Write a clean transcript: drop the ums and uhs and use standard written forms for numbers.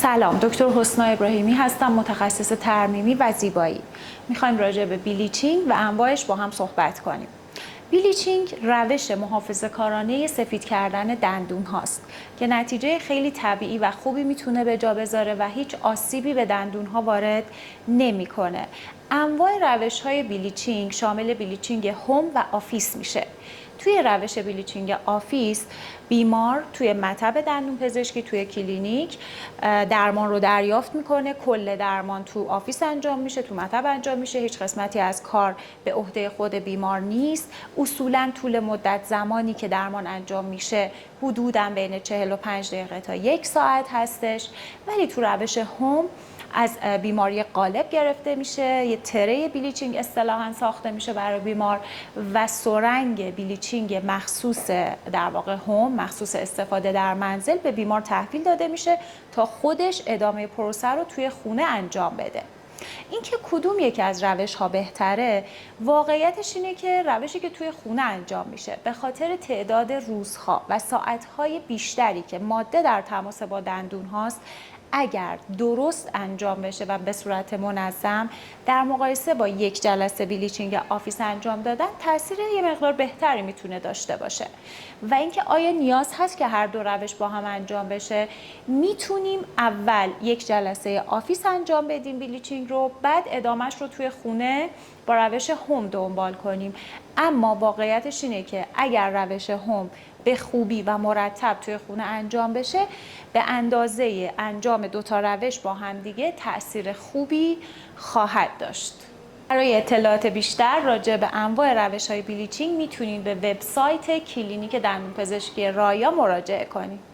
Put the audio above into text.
سلام، دکتر حسنا ابراهیمی هستم، متخصص ترمیمی و زیبایی. میخوایم راجع به بلیچینگ و انواعش با هم صحبت کنیم. بلیچینگ روش محافظه‌کارانه سفید کردن دندون هاست که نتیجه خیلی طبیعی و خوبی میتونه به جا بذاره و هیچ آسیبی به دندون ها وارد نمیکنه. انواع روش های بلیچینگ شامل بلیچینگ هوم و آفیس میشه. توی روش بلیچینگ آفیس بیمار توی مطب دندون پزشکی توی کلینیک درمان رو دریافت میکنه. کل درمان تو آفیس انجام میشه، تو مطب انجام میشه، هیچ قسمتی از کار به عهده خود بیمار نیست. اصولا طول مدت زمانی که درمان انجام میشه حدوداً بین 45 دقیقه تا 1 ساعت هستش. ولی تو روش هوم از بیماری قالب گرفته میشه، یه تره بلیچینگ اصطلاحاً ساخته میشه برای بیمار و سرنگ بلیچینگ مخصوص در واقع هوم، مخصوص استفاده در منزل به بیمار تحویل داده میشه تا خودش ادامه پروسه رو توی خونه انجام بده. اینکه کدوم یکی از روش ها بهتره، واقعیتش اینه که روشی که توی خونه انجام میشه به خاطر تعداد روزها و ساعتهای بیشتری که ماده در تماس با دندون هاست، اگر درست انجام بشه و به صورت منظم در مقایسه با یک جلسه بلیچینگ آفیس انجام دادن تاثیر یه مقدار بهتری میتونه داشته باشه. و اینکه آیا نیاز هست که هر دو روش با هم انجام بشه؟ میتونیم اول یک جلسه آفیس انجام بدیم بلیچینگ رو، بعد ادامهش رو توی خونه با روش هوم دنبال کنیم. اما واقعیتش اینه که اگر روش هوم به خوبی و مرتب توی خونه انجام بشه، به اندازه انجام دوتا روش با هم دیگه تأثیر خوبی خواهد داشت. برای اطلاعات بیشتر راجع به انواع روش‌های بلیچینگ میتونید به وبسایت کلینیک دندونپزشکی رایا مراجعه کنید.